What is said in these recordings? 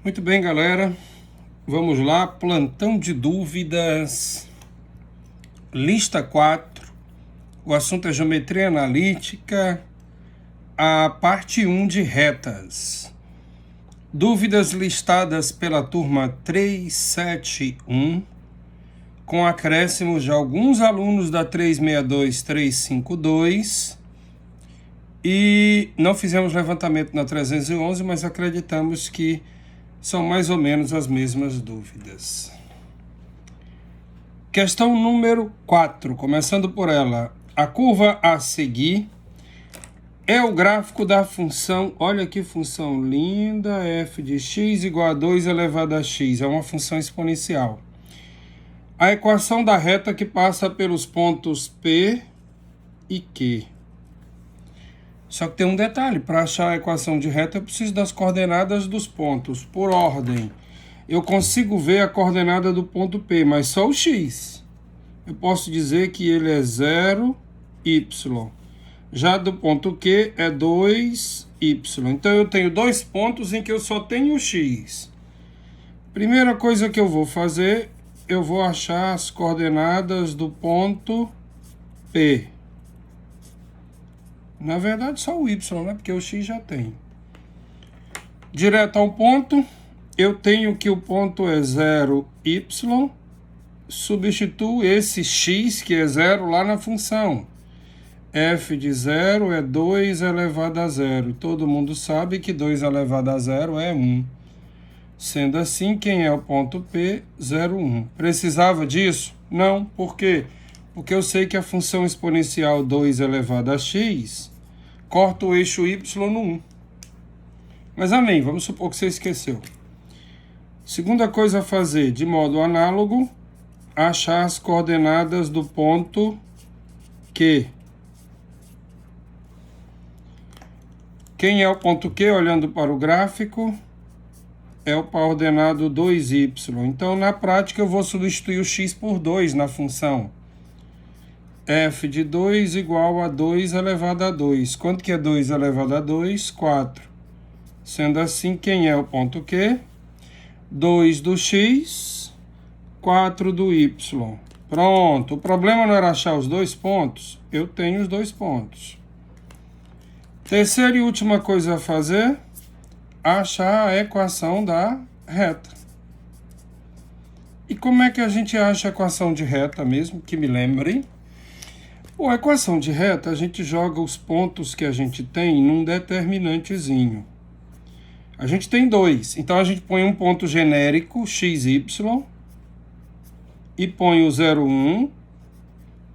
Muito bem, galera. Vamos lá, plantão de dúvidas, lista 4. O assunto é geometria analítica, a parte 1 de retas. Dúvidas listadas pela turma 371, com acréscimos de alguns alunos da 362, 352, e não fizemos levantamento na 311, mas acreditamos que são mais ou menos as mesmas dúvidas. Questão número 4, começando por ela. A curva a seguir é o gráfico da função, olha que função linda, f de x igual a 2 elevado a x, é uma função exponencial. A equação da reta que passa pelos pontos P e Q. Só que tem um detalhe, para achar a equação de reta eu preciso das coordenadas dos pontos, por ordem. Eu consigo ver a coordenada do ponto P, mas só o x. Eu posso dizer que ele é 0, y. Já do ponto Q é 2, y. Então eu tenho dois pontos em que eu só tenho x. Primeira coisa que eu vou fazer, eu vou achar as coordenadas do ponto P. Na verdade, só o y, né? Porque o x já tem. Direto ao ponto, eu tenho que o ponto é 0, y. Substituo esse x, que é 0, lá na função. F de 0 é 2 elevado a 0. Todo mundo sabe que 2 elevado a 0 é 1. Sendo assim, quem é o ponto P? 0, 1. Precisava disso? Não. Por quê? Porque eu sei que a função exponencial 2 elevado a x corta o eixo y no 1. Mas amém, vamos supor que você esqueceu. Segunda coisa a fazer, de modo análogo, achar as coordenadas do ponto Q. Quem é o ponto Q, olhando para o gráfico? É o coordenado 2y. Então, na prática, eu vou substituir o x por 2 na função. F de 2 igual a 2 elevado a 2. Quanto que é 2 elevado a 2? 4. Sendo assim, quem é o ponto Q? 2 do x, 4 do y. Pronto. O problema não era achar os dois pontos? Eu tenho os dois pontos. Terceira e última coisa a fazer, achar a equação da reta. E como é que a gente acha a equação de reta mesmo? Que me lembrem. Bom, a equação de reta, a gente joga os pontos que a gente tem num determinantezinho. A gente tem dois, então a gente põe um ponto genérico, x, y, e põe o 0, 1,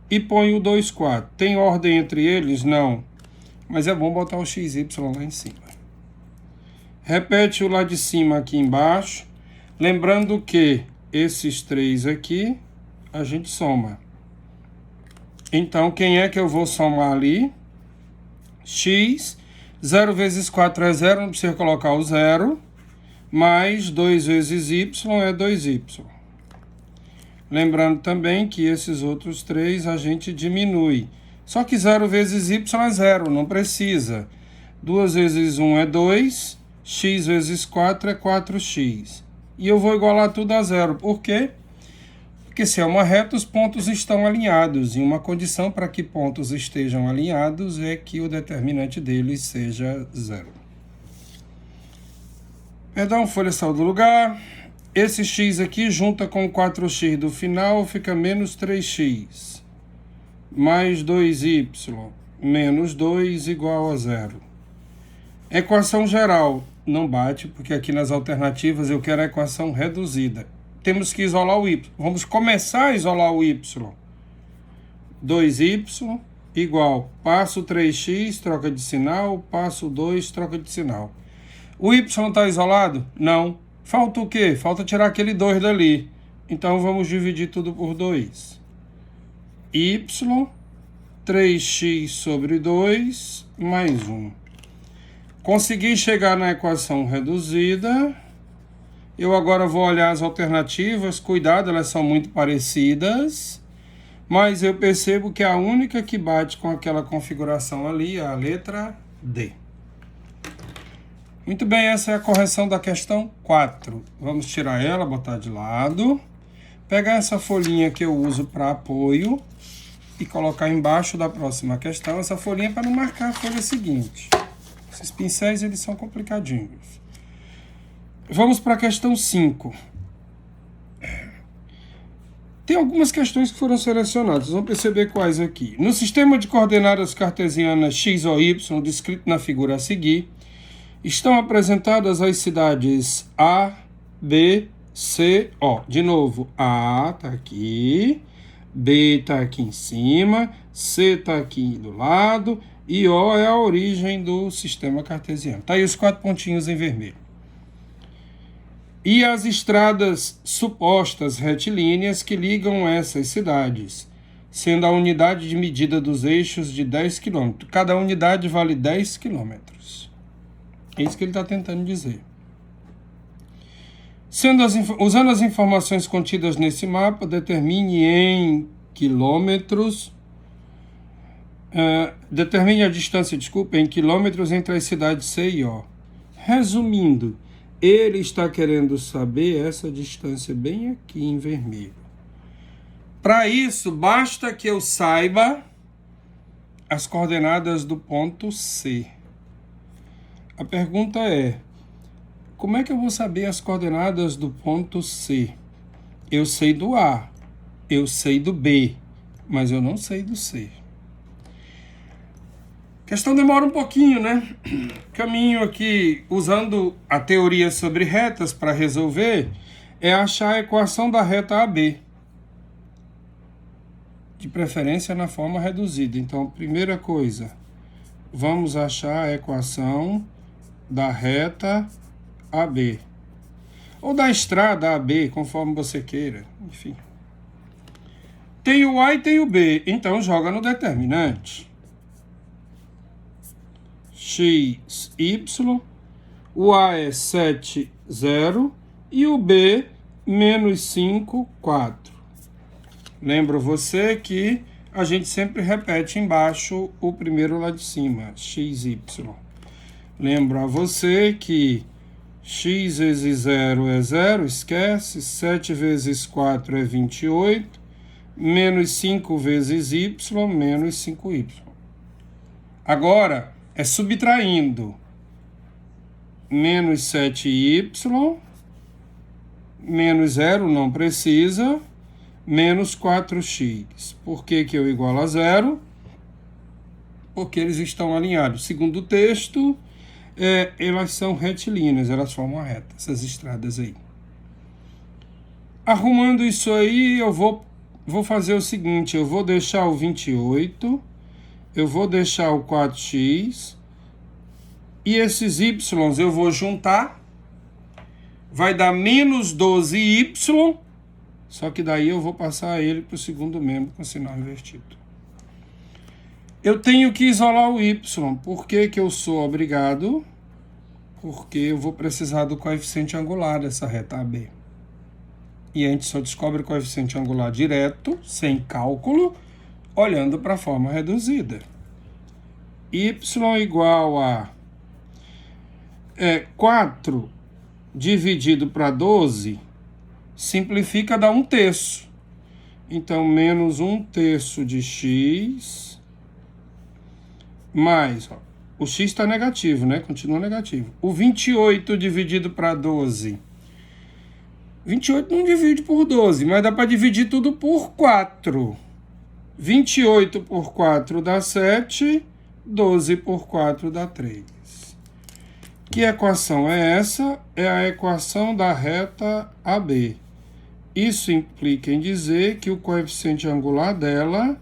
e põe o 2, 4. Tem ordem entre eles? Não. Mas é bom botar o x, y lá em cima. Repete o lá de cima aqui embaixo, lembrando que esses três aqui, a gente soma. Então, quem é que eu vou somar ali? X, 0 vezes 4 é 0, não precisa colocar o 0, mais 2 vezes y é 2y. Lembrando também que esses outros três a gente diminui. Só que 0 vezes y é 0, não precisa. 2 vezes 1 é 2, x vezes 4 é 4x. E eu vou igualar tudo a 0. Por quê? Porque se é uma reta, os pontos estão alinhados. E uma condição para que pontos estejam alinhados é que o determinante deles seja 0. Perdão, folha saiu do lugar. Esse x aqui, junta com 4x do final, fica menos 3x. Mais 2y, menos 2 igual a 0. Equação geral não bate, porque aqui nas alternativas eu quero a equação reduzida. Temos que isolar o y. Vamos começar a isolar o y. 2y igual, passo 3x, troca de sinal, passo 2, troca de sinal. O y está isolado? Não. Falta o quê? Falta tirar aquele 2 dali. Então vamos dividir tudo por 2. Y, 3x sobre 2, mais 1. Consegui chegar na equação reduzida. Eu agora vou olhar as alternativas. Cuidado, elas são muito parecidas. Mas eu percebo que a única que bate com aquela configuração ali é a letra D. Muito bem, essa é a correção da questão 4. Vamos tirar ela, botar de lado. Pegar essa folhinha que eu uso para apoio e colocar embaixo da próxima questão. Essa folhinha é para não marcar a folha seguinte. Esses pincéis, eles são complicadinhos. Vamos para a questão 5. Tem algumas questões que foram selecionadas, vamos perceber quais aqui. No sistema de coordenadas cartesianas x ou y, descrito na figura a seguir, estão apresentadas as cidades A, B, C, O. De novo, A está aqui, B está aqui em cima, C está aqui do lado e O é a origem do sistema cartesiano. Está aí os 4 pontinhos em vermelho. E as estradas supostas retilíneas que ligam essas cidades, sendo a unidade de medida dos eixos de 10 km. Cada unidade vale 10 km. É isso que ele está tentando dizer. Usando as informações contidas nesse mapa, determine em quilômetros, determine a distância, em quilômetros entre as cidades C e O. Resumindo, ele está querendo saber essa distância bem aqui em vermelho. Para isso, basta que eu saiba as coordenadas do ponto C. A pergunta é, como é que eu vou saber as coordenadas do ponto C? Eu sei do A, eu sei do B, mas eu não sei do C. A questão demora um pouquinho, né? Caminho aqui, usando a teoria sobre retas para resolver, é achar a equação da reta AB. De preferência na forma reduzida. Então, primeira coisa, vamos achar a equação da reta AB. Ou da estrada AB, conforme você queira. Enfim. Tem o A e tem o B, então joga no determinante. X, Y, o A é 7, 0 e o B, menos 5, 4. Lembro você que a gente sempre repete embaixo o primeiro lá de cima, x, y. Lembro a você que x vezes 0 é 0, esquece, 7 vezes 4 é 28, menos 5 vezes y, menos 5y. Agora, é subtraindo menos 7y, menos 0, não precisa, menos 4x. Por que que eu igualo a 0? Porque eles estão alinhados. Segundo o texto, elas são retilíneas, elas formam a reta, essas estradas aí. Arrumando isso aí, eu vou fazer o seguinte, eu vou deixar o 28, eu vou deixar o 4x, e esses y eu vou juntar, vai dar menos 12y, só que daí eu vou passar ele para o segundo membro com sinal invertido. Eu tenho que isolar o y. Por que que eu sou obrigado? Porque eu vou precisar do coeficiente angular dessa reta AB. E a gente só descobre o coeficiente angular direto, sem cálculo, olhando para a forma reduzida. Y igual a 4 dividido para 12, simplifica, dá 1/3. Então, menos 1/3 de x, mais, o x está negativo, né? Continua negativo. O 28 dividido para 12. 28 não divide por 12, mas dá para dividir tudo por 4. 28 por 4 dá 7, 12 por 4 dá 3. Que equação é essa? É a equação da reta AB. Isso implica em dizer que o coeficiente angular dela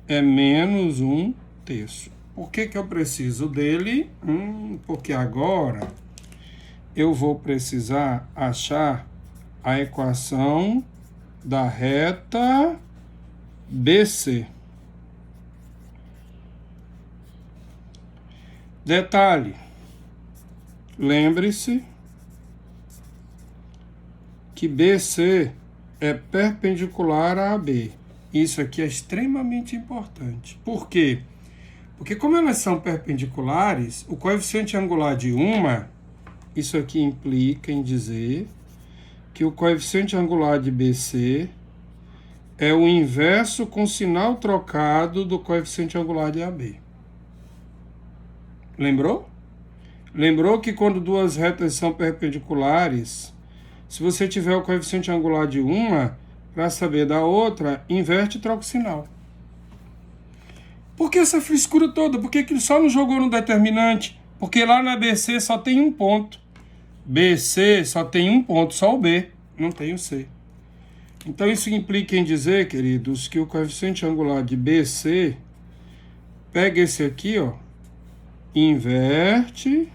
é menos 1/3. Por que que eu preciso dele? Porque agora eu vou precisar achar a equação da reta BC. Detalhe, lembre-se que BC é perpendicular a AB. Isso aqui é extremamente importante. Por quê? Porque como elas são perpendiculares, o coeficiente angular de uma Isso aqui implica em dizer que o coeficiente angular de BC é o inverso com sinal trocado do coeficiente angular de AB. Lembrou? Lembrou que quando duas retas são perpendiculares, se você tiver o coeficiente angular de uma, para saber da outra, inverte e troca o sinal. Por que essa frescura toda? Por que ele só não jogou no determinante? Porque lá na BC só tem um ponto. BC só tem um ponto, só o B, não tem o C. Então isso implica em dizer, queridos, que o coeficiente angular de BC pega esse aqui, ó, inverte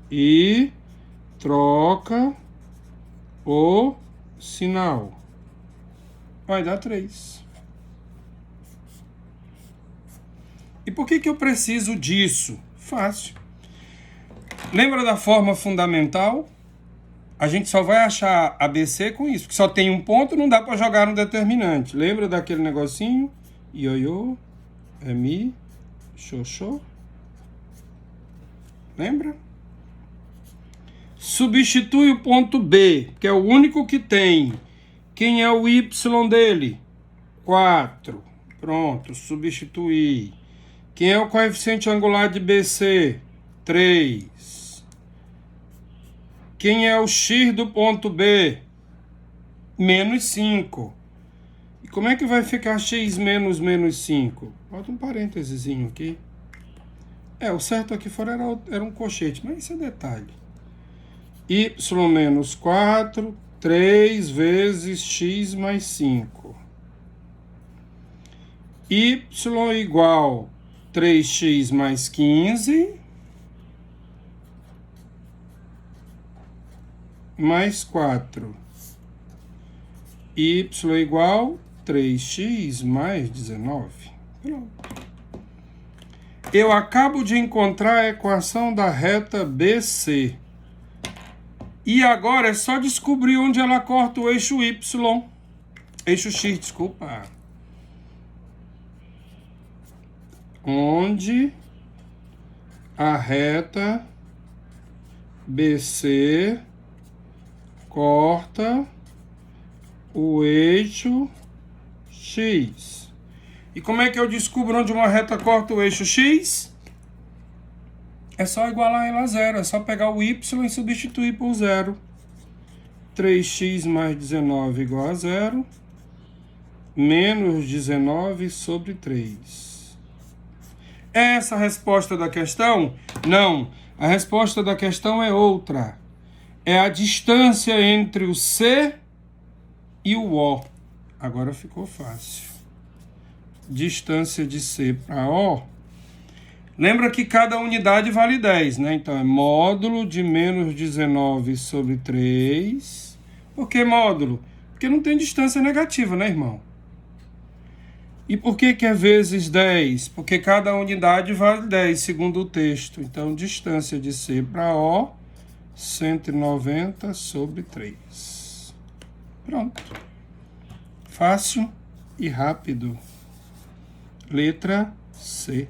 e troca o sinal. Vai dar 3. E por que eu preciso disso? Fácil. Lembra da forma fundamental? A gente só vai achar ABC com isso, porque só tem um ponto, não dá para jogar no determinante. Lembra daquele negocinho? Ioiô, mi, xoxô. Lembra? Substitui o ponto B, que é o único que tem. Quem é o Y dele? 4. Pronto, substituir. Quem é o coeficiente angular de BC? 3. Quem é o x do ponto B? Menos 5. E como é que vai ficar x menos menos 5? Bota um parêntesezinho aqui. O certo aqui fora era um colchete, mas isso é detalhe. Y menos 4, 3 vezes x mais 5. Y igual 3x mais 15 mais 4. Y igual 3x mais 19. Pronto. Eu acabo de encontrar a equação da reta BC. E agora é só descobrir onde ela corta o eixo Y. Eixo X, desculpa. Onde a reta BC corta o eixo X. E como é que eu descubro onde uma reta corta o eixo X? É só igualar ela a zero. É só pegar o Y e substituir por zero. 3x mais 19 igual a zero. Menos 19 sobre 3. É essa a resposta da questão? Não. A resposta da questão é outra. É a distância entre o C e o O. Agora ficou fácil. Distância de C para O. Lembra que cada unidade vale 10, né? Então é módulo de menos 19 sobre 3. Por que módulo? Porque não tem distância negativa, né, irmão? E por que é vezes 10? Porque cada unidade vale 10, segundo o texto. Então, distância de C para O, 190 sobre 3. Pronto. Fácil e rápido. Letra C.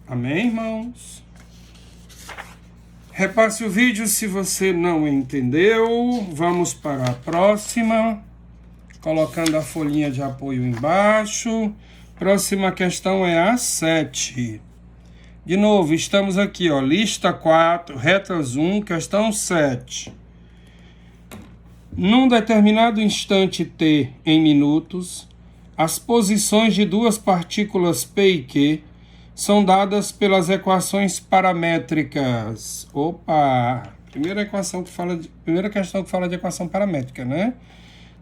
Amém, irmãos? Repasse o vídeo se você não entendeu. Vamos para a próxima. Colocando a folhinha de apoio embaixo. Próxima questão é a 7. De novo, estamos aqui, ó, lista 4, retas 1, questão 7. Num determinado instante t em minutos, as posições de duas partículas P e Q são dadas pelas equações paramétricas. Opa! Primeira questão que fala de equação paramétrica, né?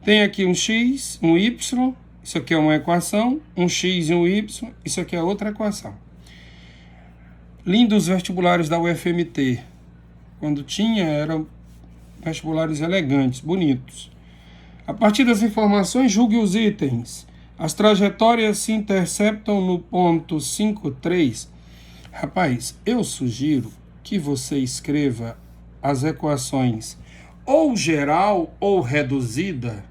Tem aqui um x, um y, isso aqui é uma equação, um x e um y, isso aqui é outra equação. Lindos vestibulares da UFMT. Quando tinha, eram vestibulares elegantes, bonitos. A partir das informações, julgue os itens. As trajetórias se interceptam no ponto 5,3. Rapaz, eu sugiro que você escreva as equações ou geral ou reduzida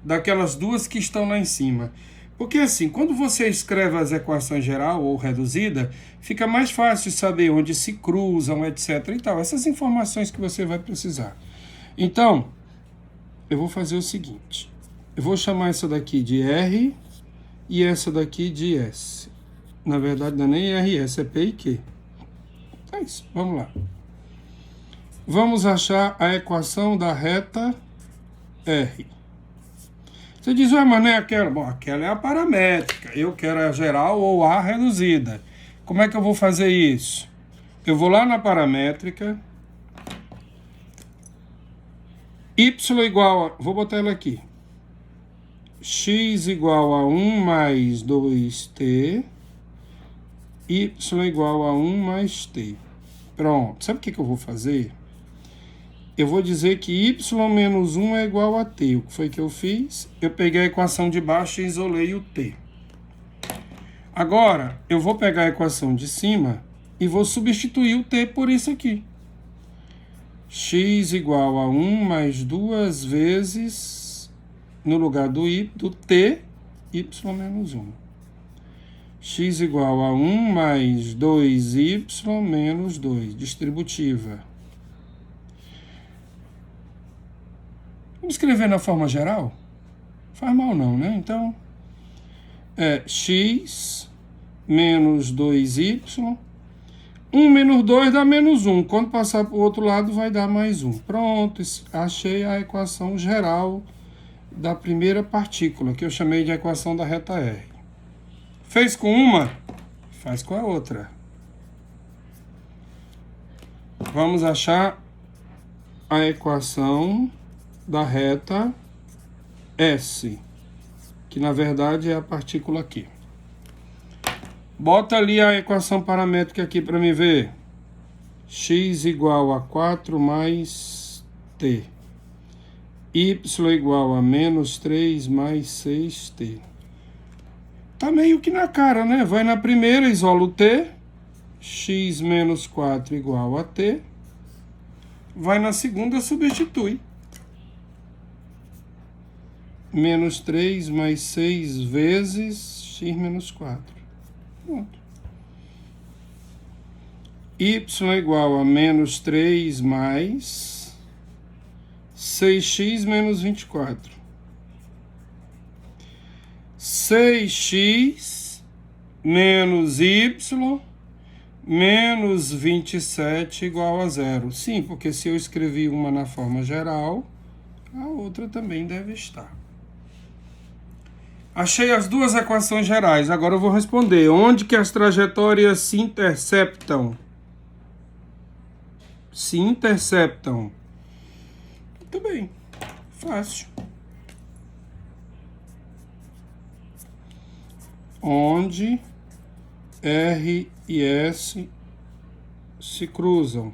daquelas duas que estão lá em cima. Porque assim, quando você escreve as equações geral ou reduzida, fica mais fácil saber onde se cruzam, etc. e tal. Essas informações que você vai precisar. Então, eu vou fazer o seguinte. Eu vou chamar essa daqui de R e essa daqui de S. Na verdade, não é nem RS, é P e Q. É isso, vamos lá. Vamos achar a equação da reta R. Você diz, ué, mas não é aquela? Bom, aquela é a paramétrica. Eu quero a geral ou a reduzida. Como é que eu vou fazer isso? Eu vou lá na paramétrica. Y igual a... Vou botar ela aqui. X igual a 1 mais 2t. Y igual a 1 mais t. Pronto. Sabe o que eu vou fazer? Eu vou dizer que y menos 1 é igual a t. O que foi que eu fiz? Eu peguei a equação de baixo e isolei o t. Agora, eu vou pegar a equação de cima e vou substituir o t por isso aqui. X igual a 1 mais 2 vezes, no lugar do t, y menos 1. X igual a 1 mais 2y menos 2, distributiva. Vamos escrever na forma geral? Faz mal não, né? Então, é x menos 2y. 1 menos 2 dá menos 1. Quando passar para o outro lado, vai dar mais 1. Pronto, achei a equação geral da primeira partícula, que eu chamei de equação da reta R. Fez com uma? Faz com a outra. Vamos achar a equação da reta S, que na verdade é a partícula aqui. Bota ali a equação paramétrica aqui para me ver. X igual a 4 mais t. Y igual a menos 3 mais 6t. Tá meio que na cara, né? Vai na primeira, isola o t. X menos 4 igual a t. Vai na segunda, substitui. Menos 3 mais 6 vezes x menos 4. Pronto. Y igual a menos 3 mais 6x menos 24. 6x menos y menos 27 igual a 0. Sim, porque se eu escrevi uma na forma geral, a outra também deve estar. Achei as duas equações gerais. Agora eu vou responder. Onde que as trajetórias se interceptam? Se interceptam. Muito bem. Fácil. Onde R e S se cruzam.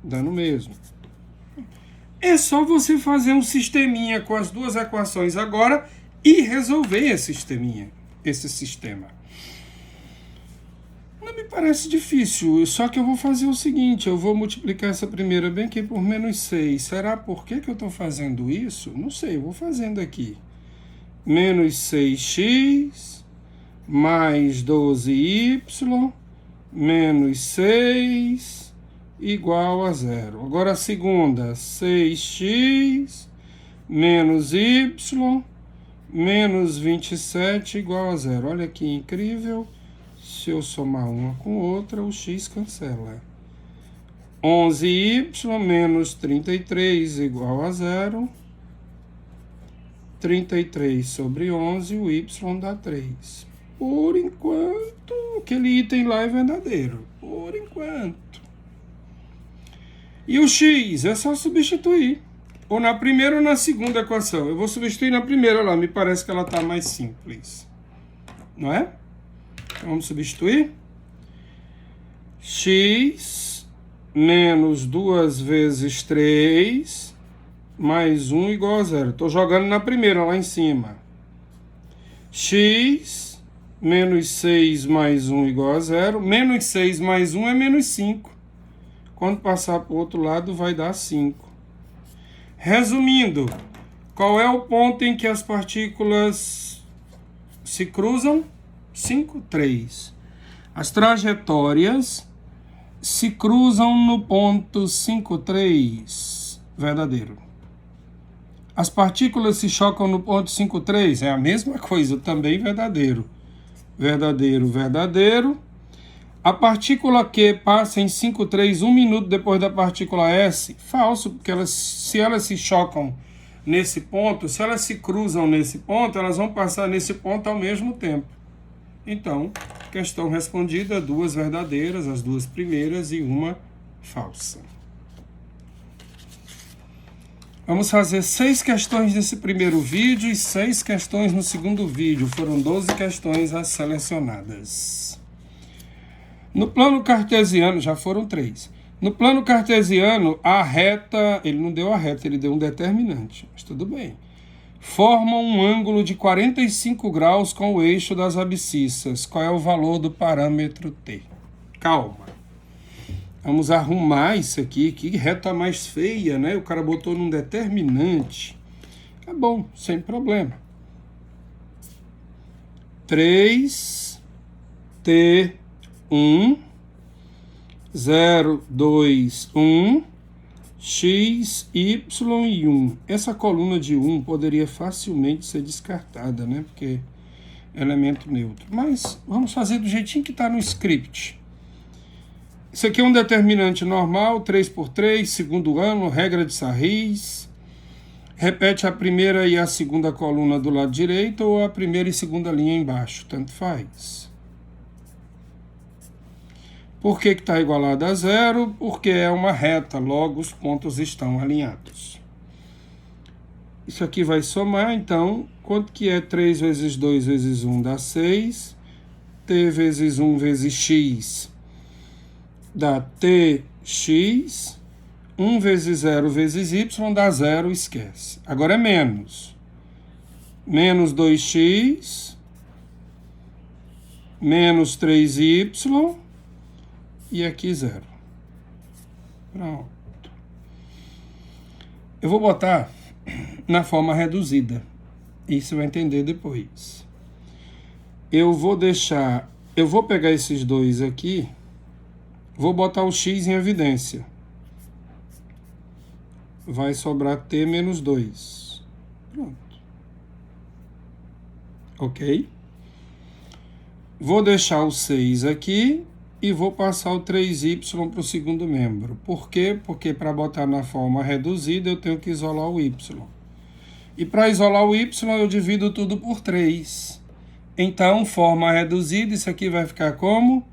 Dá no mesmo. É só você fazer um sisteminha com as duas equações agora e resolver esse sistema. Não me parece difícil, só que eu vou fazer o seguinte, eu vou multiplicar essa primeira bem aqui por menos 6. Será por que eu estou fazendo isso? Não sei, eu vou fazendo aqui. Menos 6x mais 12y menos 6 igual a 0. Agora a segunda, 6x menos y menos 27 igual a 0. Olha que incrível. Se eu somar uma com outra, o x cancela. 11y menos 33 igual a 0. 33 sobre 11, o y dá 3. Por enquanto, aquele item lá é verdadeiro. Por enquanto. E o x é só substituir. Ou na primeira ou na segunda equação. Eu vou substituir na primeira lá, me parece que ela está mais simples. Não é? Então, vamos substituir. X menos 2 vezes 3 mais 1 igual a 0. Estou jogando na primeira lá em cima. X menos 6 mais 1 igual a 0. Menos 6 mais 1 é menos 5. Quando passar para o outro lado, vai dar 5. Resumindo, Qual é o ponto em que as partículas se cruzam? 5, 3. As trajetórias se cruzam no ponto 5, 3. Verdadeiro. As partículas se chocam no ponto 5, 3. É a mesma coisa, também verdadeiro. Verdadeiro, verdadeiro. A partícula Q passa em 5, 3, 1 minuto depois da partícula S. Falso, porque se elas se chocam nesse ponto, se elas se cruzam nesse ponto, elas vão passar nesse ponto ao mesmo tempo. Então, questão respondida, 2 verdadeiras, as 2 primeiras e 1 falsa. Vamos fazer 6 questões nesse primeiro vídeo e 6 questões no segundo vídeo. Foram 12 questões as selecionadas. No plano cartesiano, já foram 3. No plano cartesiano, a reta, ele não deu a reta, ele deu um determinante, mas tudo bem. Forma um ângulo de 45 graus com o eixo das abscissas. Qual é o valor do parâmetro T? Calma. Vamos arrumar isso aqui. Que reta mais feia, né? O cara botou num determinante. Tá bom, sem problema. 3T1 0, 2, 1 X, Y e 1. Essa coluna de 1 poderia facilmente ser descartada, né? Porque é elemento neutro. Mas vamos fazer do jeitinho que está no script. Isso aqui é um determinante normal, 3 por 3, segundo ano, regra de Sarris. Repete a primeira e a segunda coluna do lado direito ou a primeira e segunda linha embaixo, tanto faz. Por que está igualado a 0? Porque é uma reta, logo os pontos estão alinhados. Isso aqui vai somar, então, quanto que é 3 vezes 2 vezes 1 dá 6. T vezes 1 vezes X dá TX. 1 vezes 0 vezes Y dá 0, esquece. Agora é menos. Menos 2x, menos 3y, e aqui 0. Pronto. Eu vou botar na forma reduzida. Isso você vai entender depois. Eu vou pegar esses dois aqui, vou botar o x em evidência. Vai sobrar t menos 2. Pronto. Ok? Vou deixar o 6 aqui e vou passar o 3y para o segundo membro. Por quê? Porque para botar na forma reduzida eu tenho que isolar o y. E para isolar o y eu divido tudo por 3. Então, forma reduzida, isso aqui vai ficar como?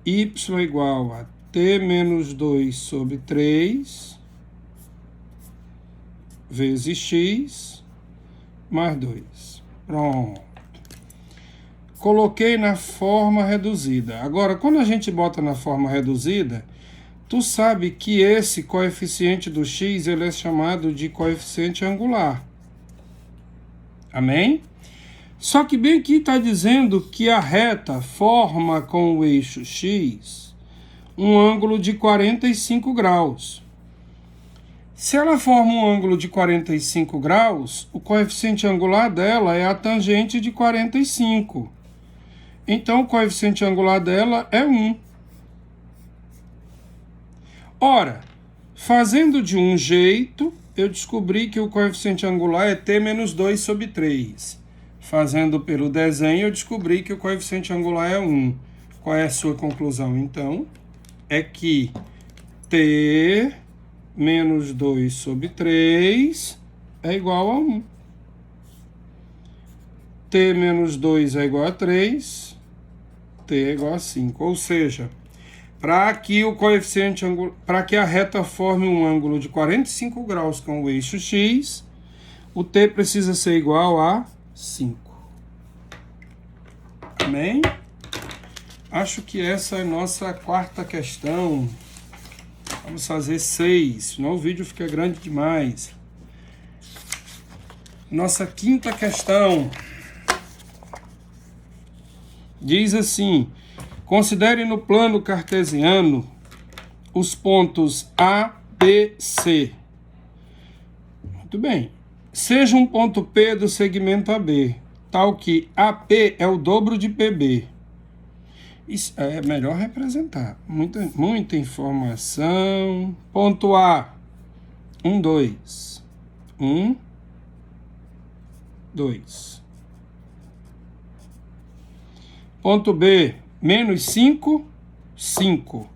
Y igual a t menos 2 sobre 3 vezes x mais 2. Pronto. Coloquei na forma reduzida. Agora, quando a gente bota na forma reduzida, tu sabe que esse coeficiente do x ele é chamado de coeficiente angular. Amém? Só que bem aqui está dizendo que a reta forma com o eixo x um ângulo de 45 graus. Se ela forma um ângulo de 45 graus, o coeficiente angular dela é a tangente de 45. Então, o coeficiente angular dela é 1. Ora, fazendo de um jeito, eu descobri que o coeficiente angular é t menos 2 sobre 3. Fazendo pelo desenho, eu descobri que o coeficiente angular é 1. Qual é a sua conclusão, então? É que t menos 2 sobre 3 é igual a 1. T menos 2 é igual a 3, T é igual a 5. Ou seja, para que o coeficiente angular, para que a reta forme um ângulo de 45 graus com o eixo x, o T precisa ser igual a 5. Amém? Acho que essa é a nossa quarta questão. Vamos fazer 6, senão o vídeo fica grande demais. Nossa quinta questão diz assim: considere no plano cartesiano os pontos A, B, C. Muito bem. seja um ponto P do segmento AB, tal que AP é o dobro de PB. Isso é melhor representar. Muita informação. Ponto A, 1, 2. 1, 2. Ponto B, menos 5, 5.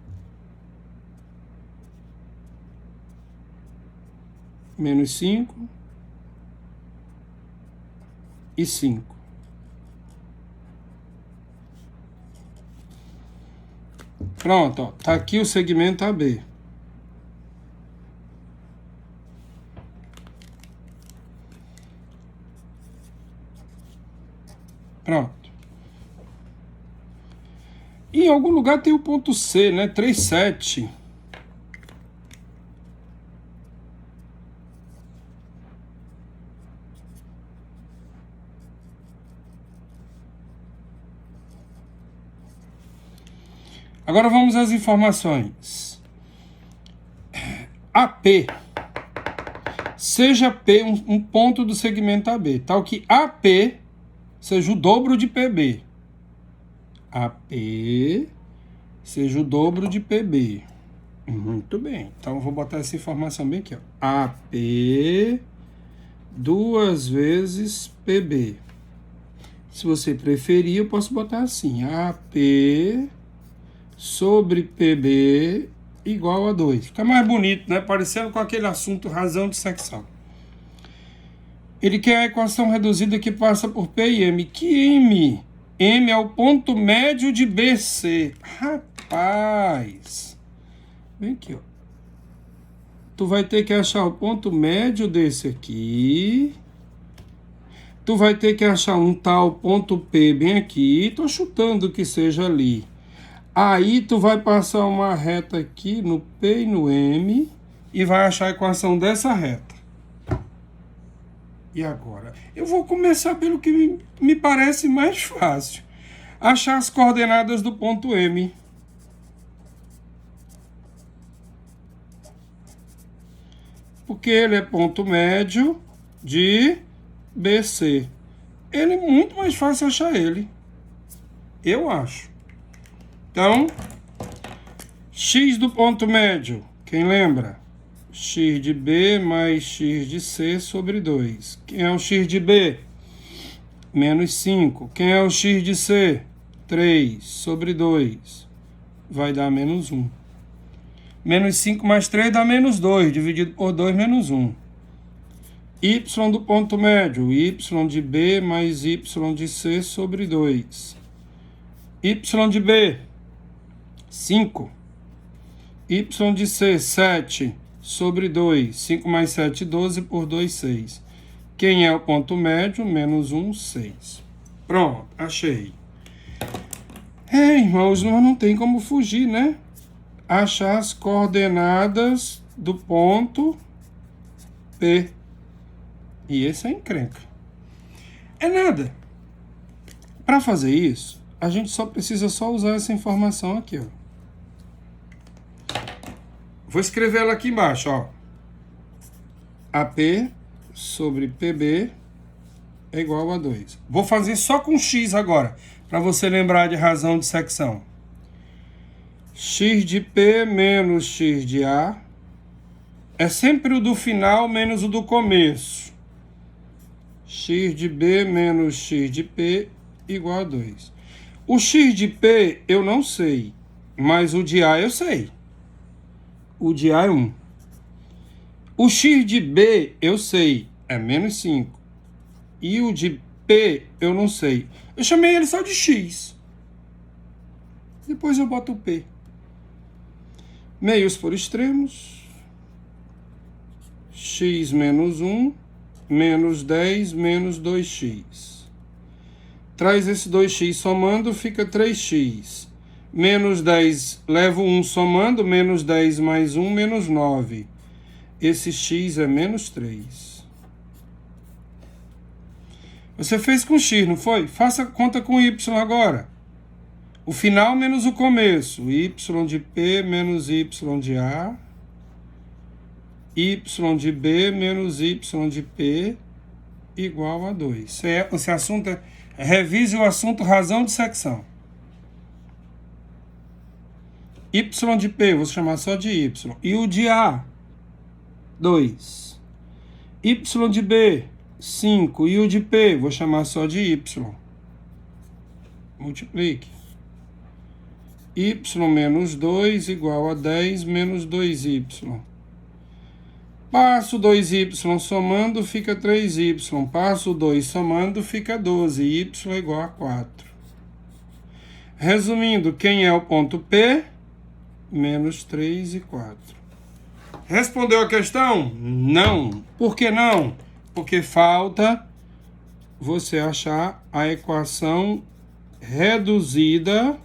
Menos 5 e 5. Pronto, ó, tá aqui o segmento AB. Pronto. Em algum lugar tem o ponto C, né? 3, 7. Agora vamos às informações. AP. Seja P um ponto do segmento AB, tal que AP seja o dobro de PB. AP seja o dobro de PB. Muito bem. Então, eu vou botar essa informação bem aqui, ó. AP 2 vezes PB. Se você preferir, eu posso botar assim. AP sobre PB igual a 2. Fica mais bonito, né? Parecendo com aquele assunto razão de secção. Ele quer a equação reduzida que passa por P e M. Que M? M é o ponto médio de BC. Rapaz. Vem aqui, ó. Tu vai ter que achar o ponto médio desse aqui. Tu vai ter que achar um tal ponto P bem aqui. Tô chutando que seja ali. Aí tu vai passar uma reta aqui no P e no M e vai achar a equação dessa reta. E agora? Eu vou começar pelo que me parece mais fácil. Achar as coordenadas do ponto M. Porque ele é ponto médio de BC. Ele é muito mais fácil achar ele. Eu acho. Então, x do ponto médio, quem lembra? X de B mais x de C sobre 2. Quem é o x de B? Menos 5. Quem é o x de C? 3 sobre 2. Vai dar menos 1. Menos 5 mais 3 dá menos 2. Dividido por 2, menos 1. Y do ponto médio. Y de B mais y de C sobre 2. Y de B, 5. Y de C, 7 sobre 2. 5 mais 7, 12 por 2, 6. Quem é o ponto médio? Menos 1, 6. Pronto, achei. Irmãos, não tem como fugir, né? Achar as coordenadas do ponto P. E esse é encrenca. É nada. Para fazer isso, a gente só precisa usar essa informação aqui, ó. Vou escrever ela aqui embaixo, ó. AP sobre PB é igual a 2. Vou fazer só com x agora, para você lembrar de razão de secção. X de P menos x de A é sempre o do final menos o do começo. X de B menos x de P igual a 2. O x de P eu não sei, mas o de A eu sei. O de A é 1. O x de B eu sei, é menos 5. E o de P eu não sei. Eu chamei ele só de x. Depois eu boto o P. Meios por extremos. X menos 1, menos 10, menos 2x. Traz esse 2x somando, fica 3x. Menos 10, levo 1 somando, menos 10 mais 1, menos 9. Esse x é menos 3. Você fez com x, não foi? Faça conta com y agora. O final menos o começo. Y de P menos y de A. Y de B menos y de P igual a 2. Esse assunto revise o assunto razão de secção. Y de P, vou chamar só de Y. E o de A, 2. Y de B, 5. E o de P, vou chamar só de Y. Multiplique. Y menos 2 igual a 10 menos 2Y. Passo 2Y somando, fica 3Y. Passo 2 somando, fica 12. Y igual a 4. Resumindo, quem é o ponto P? Menos 3 e 4. Respondeu a questão? Não. Por que não? Porque falta você achar a equação reduzida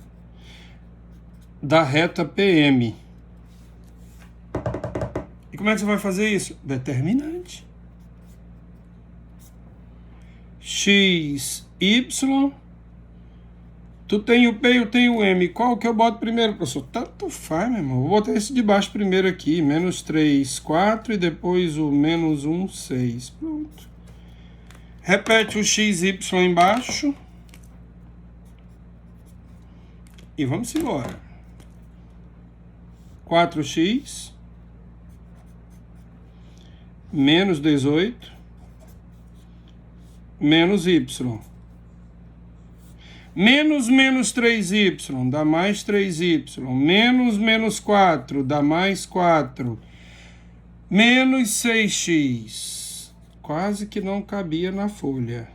da reta PM. E como é que você vai fazer isso? Determinante. X, Y. Tu tem o P e eu tenho o M. Qual que eu boto primeiro, professor? Tanto faz, meu irmão. Vou botar esse de baixo primeiro aqui. Menos 3, 4. E depois o menos 1, 6. Pronto. Repete o X, Y embaixo. E vamos embora. 4x menos 18 menos y. Menos 3y dá mais 3y. Menos 4 dá mais 4. Menos 6x. Quase que não cabia na folha.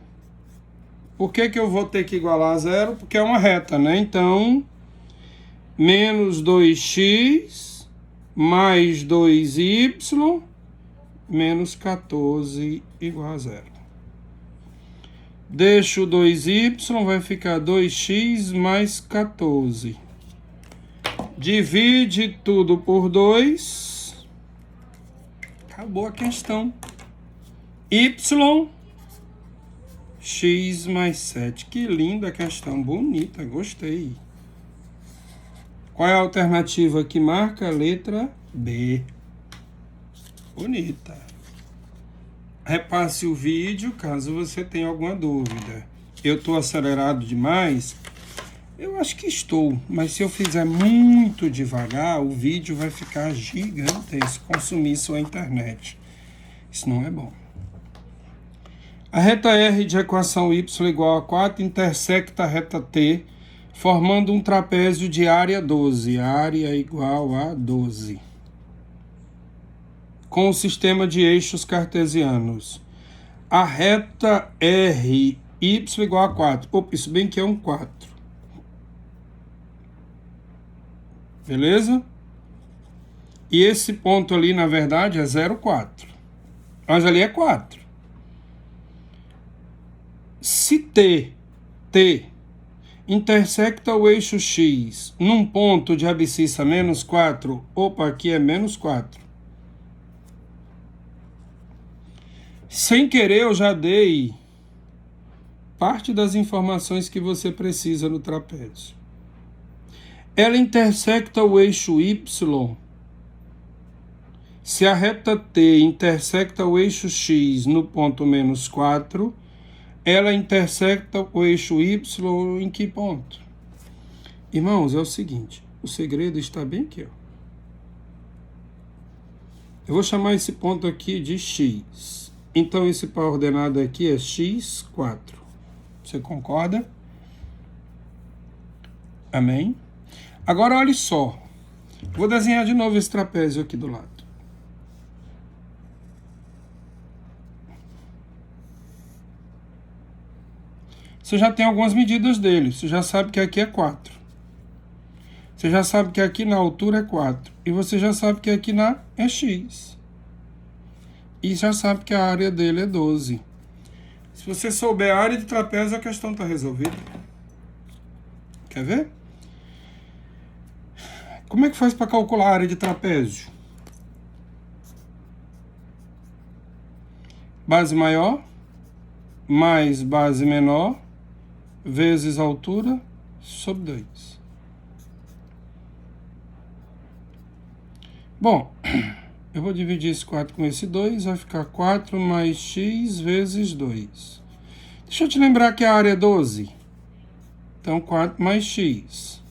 Por que eu vou ter que igualar a zero? Porque é uma reta, né? Então, menos 2x mais 2y menos 14 igual a zero. Deixo o 2y, vai ficar 2x mais 14. Divide tudo por 2. Acabou a questão. Y, x mais 7. Que linda questão, bonita, gostei. Qual é a alternativa que marca? Letra B. Bonita. Repasse o vídeo caso você tenha alguma dúvida. Eu estou acelerado demais? Eu acho que estou, mas se eu fizer muito devagar, o vídeo vai ficar gigantesco, consumir sua internet. Isso não é bom. A reta R de equação y igual a 4 intersecta a reta T, formando um trapézio de área 12. Área igual a 12. Com o sistema de eixos cartesianos. A reta R, y igual a 4. Opa, isso bem que é um 4. Beleza? E esse ponto ali, na verdade, é 0, 4. Mas ali é 4. Se T intersecta o eixo X num ponto de abscissa menos 4, opa, aqui é menos 4. Sem querer, eu já dei parte das informações que você precisa no trapézio. Ela intersecta o eixo Y. Se a reta T intersecta o eixo X no ponto menos 4, ela intersecta o eixo Y em que ponto? Irmãos, é o seguinte, o segredo está bem aqui, ó. Eu vou chamar esse ponto aqui de X. Então, esse par ordenado aqui é x4. Você concorda? Amém? Agora, olhe só. Vou desenhar de novo esse trapézio aqui do lado. Você já tem algumas medidas dele. Você já sabe que aqui é 4. Você já sabe que aqui na altura é 4. E você já sabe que aqui na é x. E já sabe que a área dele é 12. Se você souber a área de trapézio, a questão está resolvida. Quer ver? Como é que faz para calcular a área de trapézio? Base maior mais base menor vezes altura sobre 2. Bom, Eu vou dividir esse 4 com esse 2, vai ficar 4 mais x vezes 2. Deixa eu te lembrar que a área é 12. Então, 4 mais x.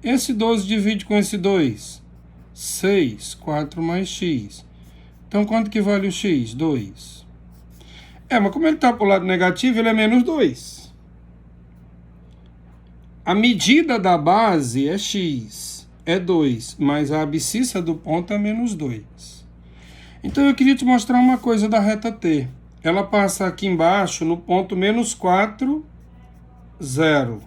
Esse 12 divide com esse 2. 6. 4 mais x. Então, quanto que vale o x? 2. Mas como ele está para o lado negativo, ele é menos 2. A medida da base é x, é 2, mas a abscissa do ponto é menos 2. Então, eu queria te mostrar uma coisa da reta T. Ela passa aqui embaixo no ponto menos 4, 0.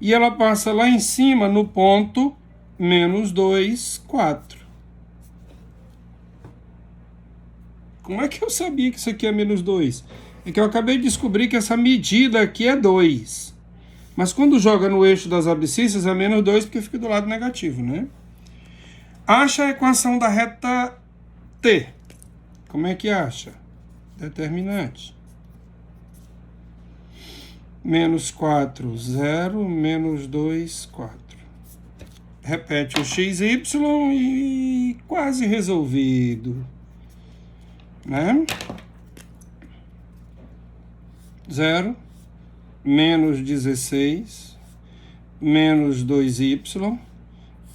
E ela passa lá em cima no ponto menos 2, 4. Como é que eu sabia que isso aqui é menos 2? É que eu acabei de descobrir que essa medida aqui é 2. Mas quando joga no eixo das abscissas é menos 2 porque fica do lado negativo, né? Acha a equação da reta T. Como é que acha? Determinante. Menos 4, 0, menos 2, 4. Repete o x, y e quase resolvido. Né? 0, menos 16, menos 2y,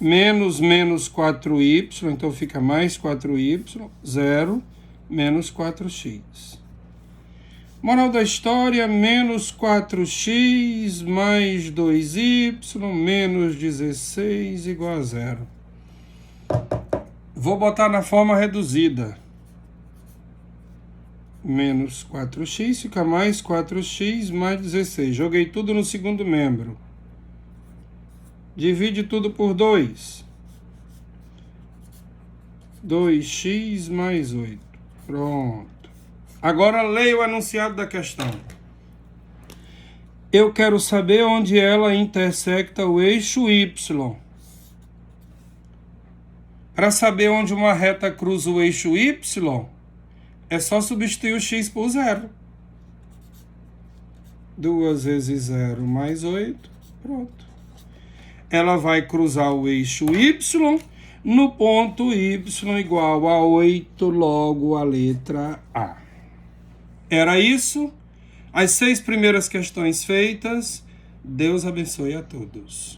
menos 4y, então fica mais 4y, 0, menos 4x. Moral da história, menos 4x mais 2y menos 16 igual a 0. Vou botar na forma reduzida. Menos 4x fica mais 4x mais 16. Joguei tudo no segundo membro. Divide tudo por 2. 2x mais 8. Pronto. Agora leia o enunciado da questão. Eu quero saber onde ela intersecta o eixo y. Para saber onde uma reta cruza o eixo y, é só substituir o x por 0. 2 vezes 0 mais 8. Pronto. Ela vai cruzar o eixo y no ponto y igual a 8, logo a letra A. Era isso. As 6 primeiras questões feitas. Deus abençoe a todos.